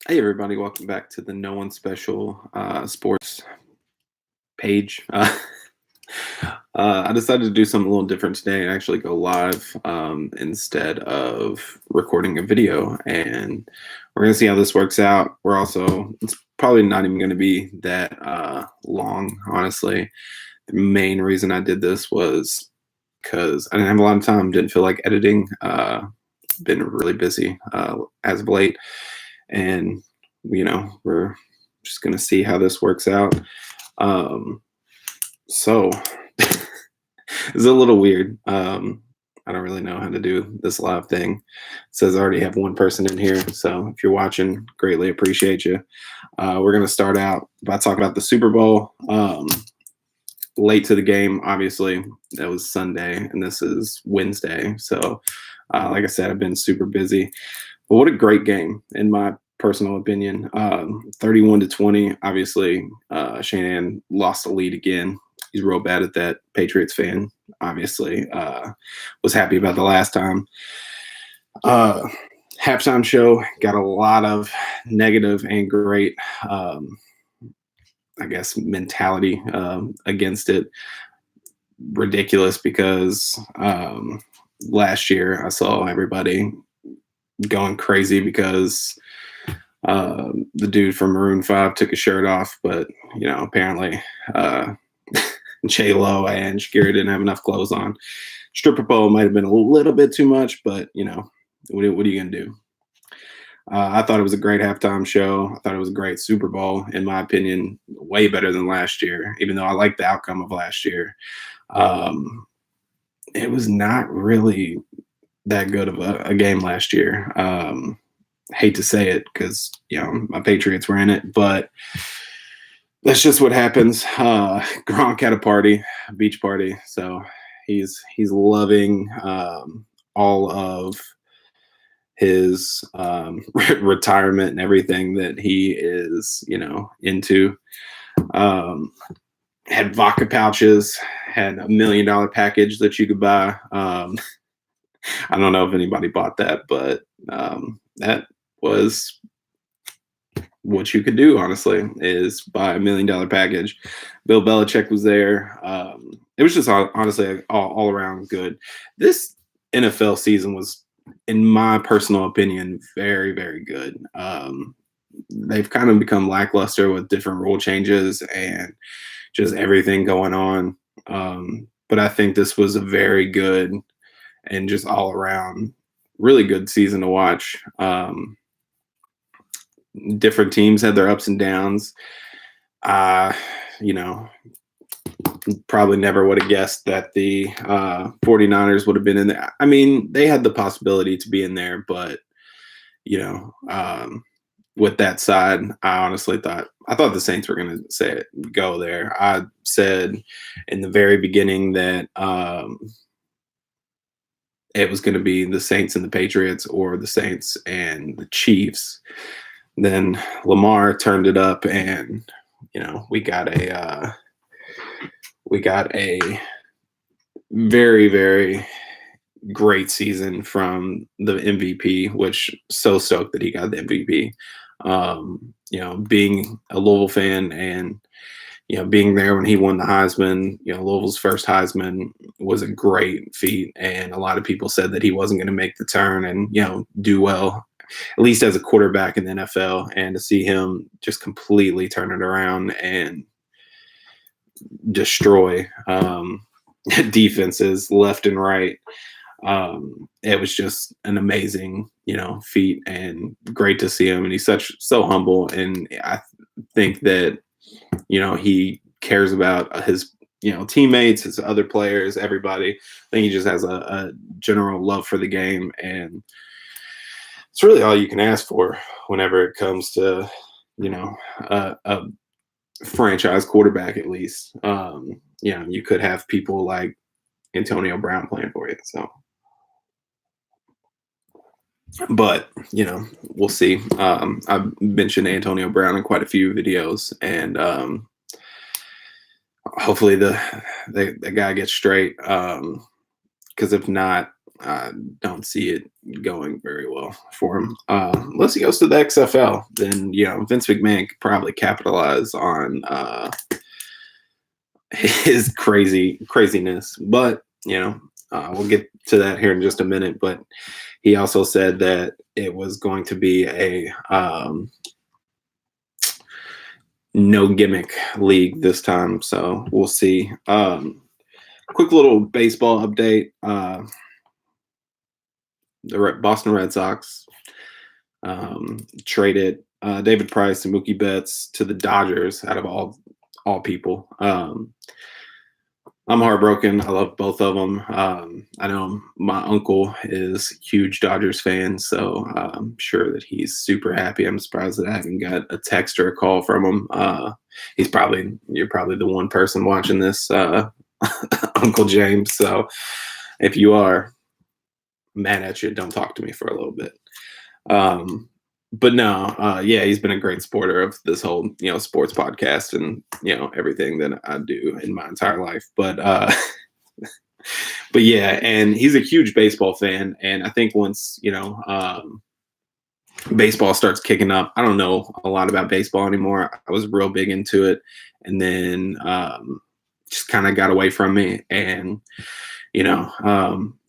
Hey everybody, welcome back to the No One Special Sports page. I decided to do something a little different today and actually go live instead of recording a video. And we're going to see how this works out. It's probably not even going to be that long, honestly. The main reason I did this was because I didn't have a lot of time, didn't feel like editing. Been really busy as of late. And we're just gonna see how this works out. So it's a little weird. I don't really know how to do this live thing. It says I already have one person in here, so if you're watching, greatly appreciate you. We're gonna start out by talking about the Super Bowl. Late to the game, obviously. That was Sunday, and this is Wednesday. So, like I said, I've been super busy. But what a great game, in my personal opinion. 31-20. Obviously, Shanahan lost the lead again. He's real bad at that. Patriots fan, obviously, was happy about the last time. Halftime show got a lot of negative and great, I guess, mentality against it. Ridiculous because last year I saw everybody going crazy because the dude from Maroon 5 took his shirt off, but apparently J Lo and Shakira didn't have enough clothes on. Stripper pole might have been a little bit too much, but what are you gonna do? I thought it was a great halftime show. I thought it was a great Super Bowl, in my opinion, way better than last year. Even though I liked the outcome of last year, it was not really that good of a game last year. Hate to say it because my Patriots were in it, but that's just what happens. Gronk had a beach party, so he's loving all of his retirement and everything that he is into. Had vodka pouches, had $1 million package that you could buy. I don't know if anybody bought that, but that was what you could do, honestly, is buy $1 million package. Bill Belichick was there. It was just honestly all around good. This NFL season was, in my personal opinion, very, very good. They've kind of become lackluster with different rule changes and just everything going on. But I think this was a very good and just all around really good season to watch. Different teams had their ups and downs. You know, probably never would have guessed that the 49ers would have been in there. I mean, they had the possibility to be in there, but with that side, I thought the Saints were going to go there. I said in the very beginning that it was going to be the Saints and the Patriots, or the Saints and the Chiefs. Then Lamar turned it up, and we got a very, very great season from the MVP, which so stoked that he got the MVP. Being a Louisville fan and being there when he won the Heisman, Louisville's first Heisman, was a great feat. And a lot of people said that he wasn't going to make the turn and, do well, at least as a quarterback in the NFL. And to see him just completely turn it around and destroy defenses left and right. It was just an amazing, feat, and great to see him. And he's so humble. And I think that, he cares about his, teammates, his other players, everybody. I think he just has a general love for the game. And it's really all you can ask for whenever it comes to, a franchise quarterback, at least. You could have people like Antonio Brown playing for you. So, but we'll see. I've mentioned Antonio Brown in quite a few videos, and hopefully the guy gets straight. Because if not, I don't see it going very well for him. Unless he goes to the XFL, then Vince McMahon could probably capitalize on his craziness. But we'll get to that here in just a minute. But he also said that it was going to be a no gimmick league this time, so we'll see. Quick little baseball update. The Boston Red Sox traded David Price and Mookie Betts to the Dodgers out of all people. I'm heartbroken. I love both of them. I know my uncle is a huge Dodgers fan, so I'm sure that he's super happy. I'm surprised that I haven't got a text or a call from him. You're probably the one person watching this, Uncle James. So if you are, mad at you, don't talk to me for a little bit. But no, yeah, he's been a great supporter of this whole, sports podcast and, everything that I do in my entire life. But yeah, and he's a huge baseball fan. And I think once, baseball starts kicking up, I don't know a lot about baseball anymore. I was real big into it and then just kind of got away from me. And,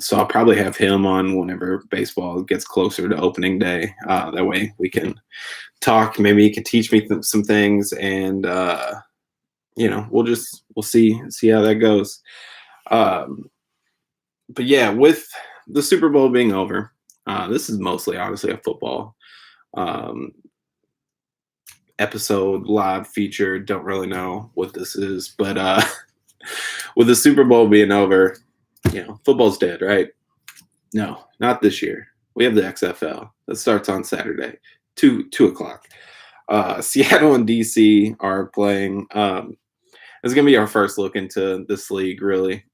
so I'll probably have him on whenever baseball gets closer to opening day. That way we can talk. Maybe he can teach me some things, and we'll see how that goes. But yeah, with the Super Bowl being over, this is mostly honestly a football episode, live feature. Don't really know what this is, but with the Super Bowl being over, football's dead, right? No, not this year. We have the XFL that starts on Saturday, 2 o'clock. Seattle and DC are playing. It's going to be our first look into this league, really.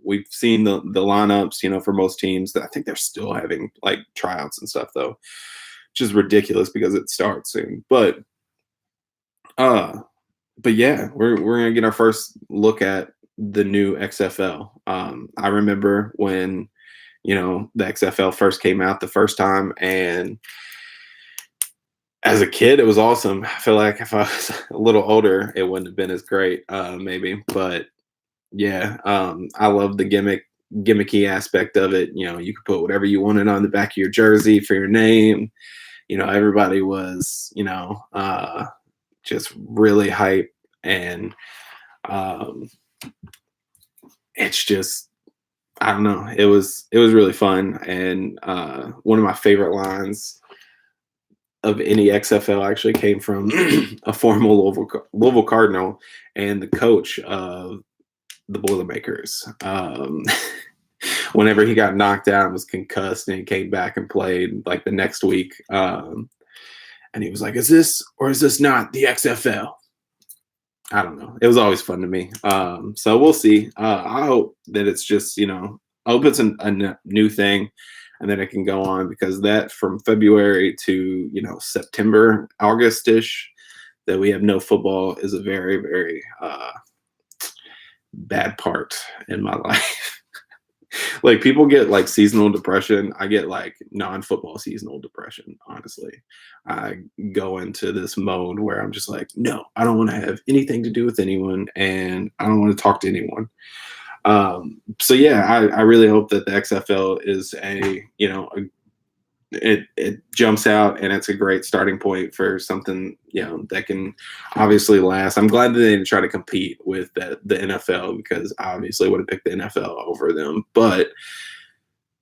We've seen the lineups, for most teams. I think they're still having like tryouts and stuff, though, which is ridiculous because it starts soon. But yeah, we're going to get our first look at the new XFL. I remember when the XFL first came out the first time, and as a kid it was awesome. I feel like if I was a little older it wouldn't have been as great, maybe. But yeah, I love the gimmicky aspect of it. You could put whatever you wanted on the back of your jersey for your name. Everybody was just really hype, and it's just, I don't know. It was really fun, and one of my favorite lines of any XFL actually came from a former Louisville Cardinal and the coach of the Boilermakers. Whenever he got knocked out and was concussed, and he came back and played like the next week, and he was like, "Is this or is this not the XFL?" I don't know. It was always fun to me. So we'll see. I hope that it's just, I hope it's a new thing, and then it can go on, because that from February to, September, August-ish, that we have no football is a very, very bad part in my life. Like, people get like seasonal depression. I get like non-football seasonal depression. Honestly, I go into this mode where I'm just like, no, I don't want to have anything to do with anyone, and I don't want to talk to anyone. So yeah, I really hope that the XFL is it jumps out, and it's a great starting point for something that can obviously last. I'm glad that they didn't try to compete with the NFL, because I obviously would have picked the NFL over them. But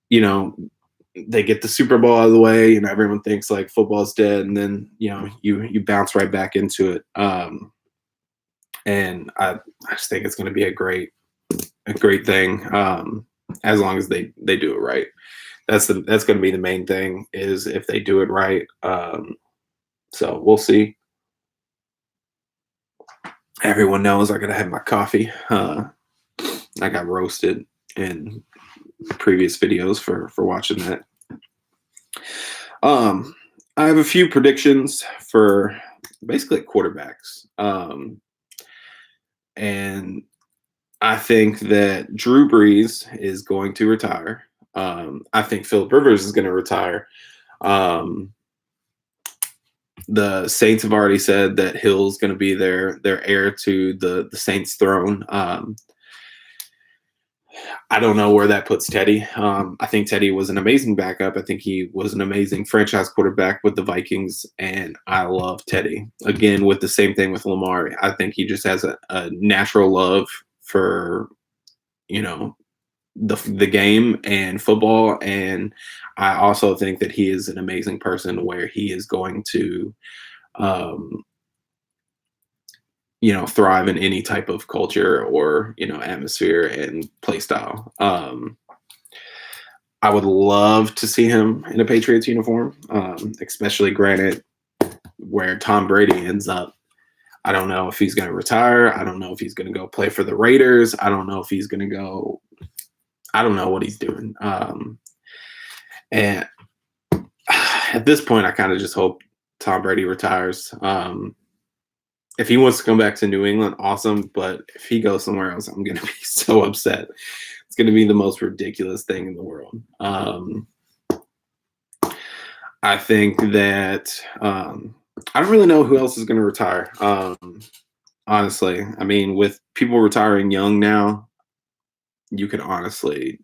they get the Super Bowl out of the way, everyone thinks like football's dead, and then you bounce right back into it. And I just think it's going to be a great thing, as long as they do it right. That's going to be the main thing, is if they do it right. So we'll see. Everyone knows I gotta have my coffee. I got roasted in previous videos for watching that. I have a few predictions for basically quarterbacks. And I think that Drew Brees is going to retire. I think Philip Rivers is going to retire. Um, the Saints have already said that Hill's going to be their heir to the Saints throne. I don't know where that puts Teddy. I think Teddy was an amazing backup. I think he was an amazing franchise quarterback with the Vikings, and I love Teddy. Again, with the same thing with Lamar, I think he just has a natural love for you know the game and football, and I also think that he is an amazing person where he is going to um, thrive in any type of culture or, atmosphere and play style. I would love to see him in a Patriots uniform, especially granted where Tom Brady ends up. I don't know if he's going to retire. I don't know if he's going to go play for the Raiders. I don't know if he's going to go. I don't know what he's doing. And at this point, I kind of just hope Tom Brady retires. If he wants to come back to New England, awesome. But if he goes somewhere else, I'm going to be so upset. It's going to be the most ridiculous thing in the world. I think that I don't really know who else is going to retire. Honestly, I mean, with people retiring young now, you can honestly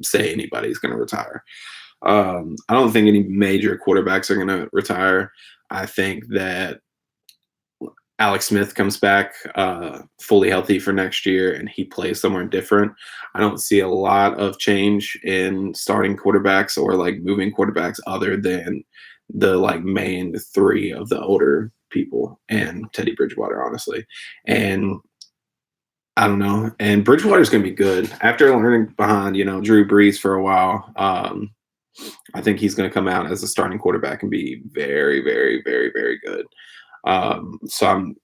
say anybody's going to retire. I don't think any major quarterbacks are going to retire. I think that Alex Smith comes back fully healthy for next year and he plays somewhere different. I don't see a lot of change in starting quarterbacks or like moving quarterbacks other than the like main three of the older people and Teddy Bridgewater, honestly. And I don't know. And Bridgewater's going to be good after learning behind, Drew Brees for a while. I think he's going to come out as a starting quarterback and be very, very, very, very good. So I'm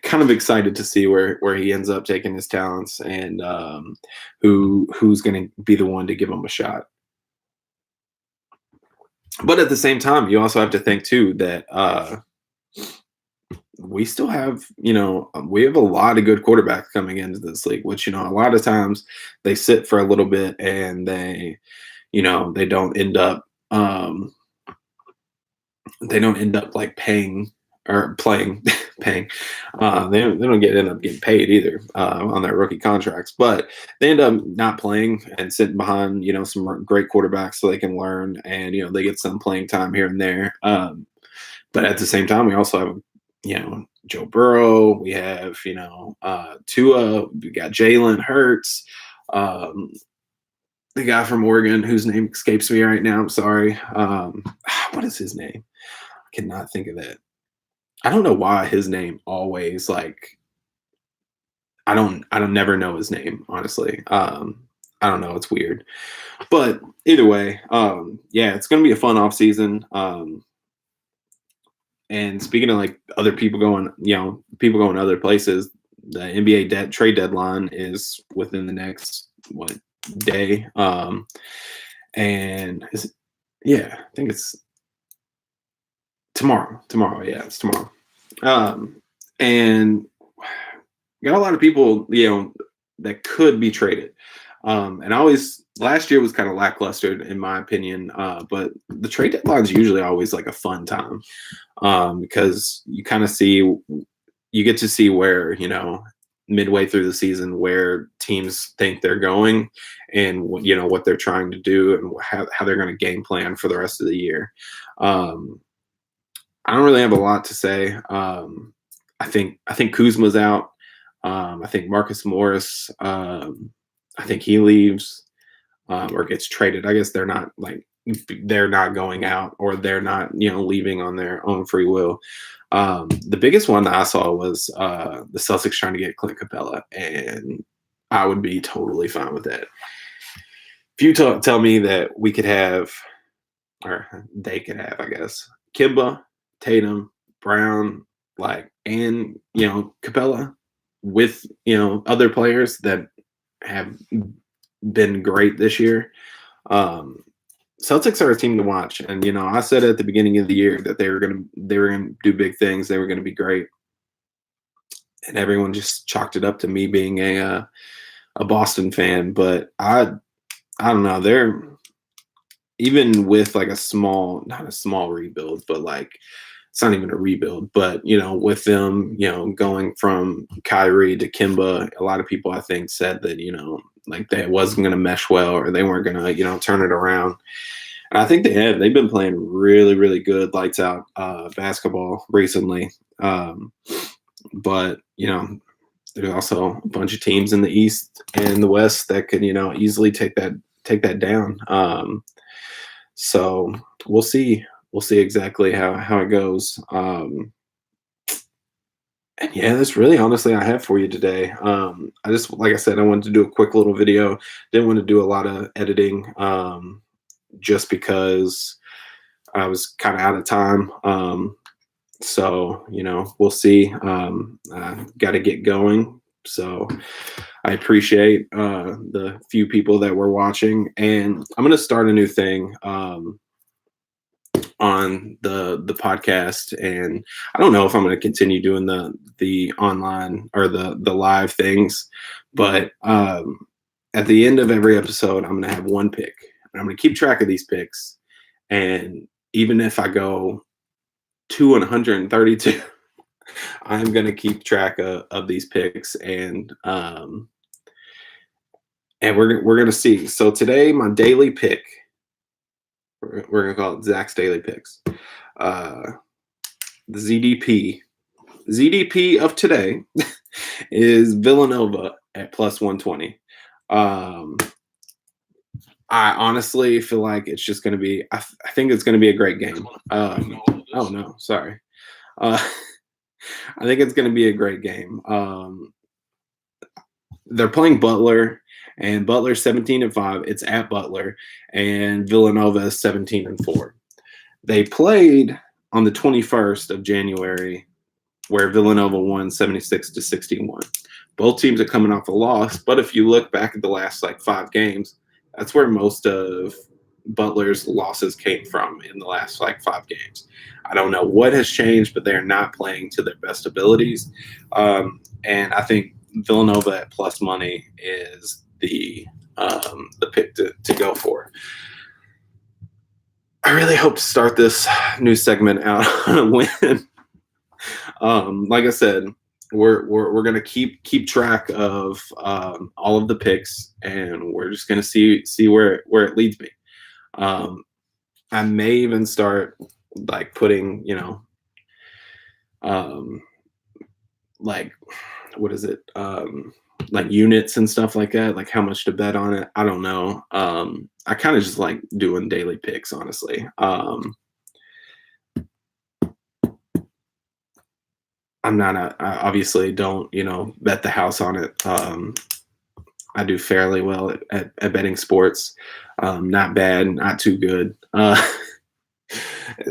kind of excited to see where he ends up taking his talents and who's going to be the one to give him a shot. But at the same time, you also have to think too that we still have, we have a lot of good quarterbacks coming into this league, which, a lot of times they sit for a little bit and they don't end up like paying or playing paying. They don't end up getting paid either on their rookie contracts, but they end up not playing and sitting behind some great quarterbacks so they can learn and they get some playing time here and there. But at the same time, we also have Joe Burrow. We have Tua. We got Jalen Hurts. The guy from Oregon whose name escapes me right now. I'm sorry. What is his name? I cannot think of that. I don't know why his name always like I don't never know his name, honestly. I don't know, it's weird. But either way, yeah, it's gonna be a fun off season. And speaking of like other people going, people going other places, the NBA trade deadline is within the next day. And yeah, I think it's tomorrow. Yeah, it's tomorrow. And got a lot of people, that could be traded. And last year was kind of lackluster in my opinion. But the trade deadline is usually always like a fun time because you get to see where, midway through the season where teams think they're going and what they're trying to do and how they're going to game plan for the rest of the year. I don't really have a lot to say. I think Kuzma's out. I think Marcus Morris. I think he leaves or gets traded. I guess they're not going out or they're not leaving on their own free will. The biggest one that I saw was the Celtics trying to get Clint Capella, and I would be totally fine with that. If you tell me that we could have, or they could have, I guess, Kimba, Tatum, Brown, and Capella with other players that have been great this year. Celtics are a team to watch, and I said at the beginning of the year that they were gonna do big things. They were gonna be great, and everyone just chalked it up to me being a a Boston fan, but I don't know. They're even with like a small, not a small rebuild, but like it's not even a rebuild, but with them, going from Kyrie to Kimba, a lot of people I think said that, like that wasn't going to mesh well or they weren't going to, turn it around. And I think they have. They've been playing really, really good lights out basketball recently. But, there's also a bunch of teams in the East and the West that could, easily take that down. So we'll see. We'll see exactly how it goes. And yeah, that's really honestly I have for you today. I just, like I said, I wanted to do a quick little video. Didn't want to do a lot of editing, just because I was kind of out of time. So we'll see. Got to get going. So I appreciate the few people that were watching, and I'm gonna start a new thing. On the podcast, and I don't know if I'm going to continue doing the online or the live things, but at the end of every episode I'm going to have one pick, and I'm going to keep track of these picks, and even if I go 232 I'm going to keep track of these picks, and we're going to see. So today my daily pick, we're going to call it Zach's daily picks. The ZDP of today is Villanova at plus 120. I honestly feel like it's just going to be, I think it's going to be a great game. Oh no, sorry. I think it's going to be a great game. They're playing Butler, and Butler's 17-5. It's at Butler, and Villanova is 17-4. They played on the 21st of January, where Villanova won 76-61. Both teams are coming off a loss, but if you look back at the last like 5 games, that's where most of Butler's losses came from in the last like 5 games. I don't know what has changed, but they're not playing to their best abilities. And I think Villanova at plus money is the pick to go for. I really hope to start this new segment out on a win. Like I said, we're gonna keep track of all of the picks, and we're just gonna see where it leads me. I may even start like putting, like what is it, like units and stuff like that, like how much to bet on it. I don't know. I kind of just like doing daily picks, honestly. I'm not I obviously don't, bet the house on it. I do fairly well at betting sports. Not bad, not too good.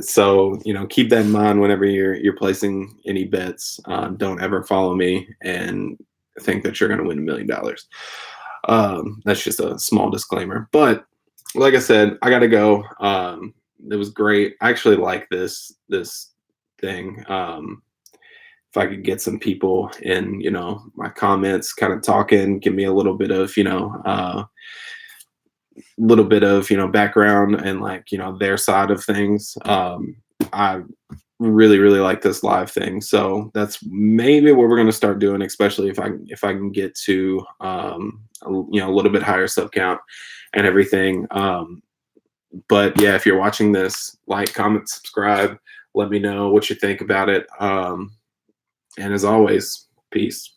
So keep that in mind whenever you're placing any bets. Don't ever follow me and think that you're going to win $1 million. That's just a small disclaimer. But like I said, I got to go. It was great. I actually like this thing. If I could get some people in, my comments kind of talking, give me a little bit of, background and like, their side of ththings. I really, really like this live thing. So that's maybe what we're going to start doing, especially if I can get to, a little bit higher sub count and everything. But yeah, if you're watching this, like, comment, subscribe, let me know what you think about it. And as always, peace.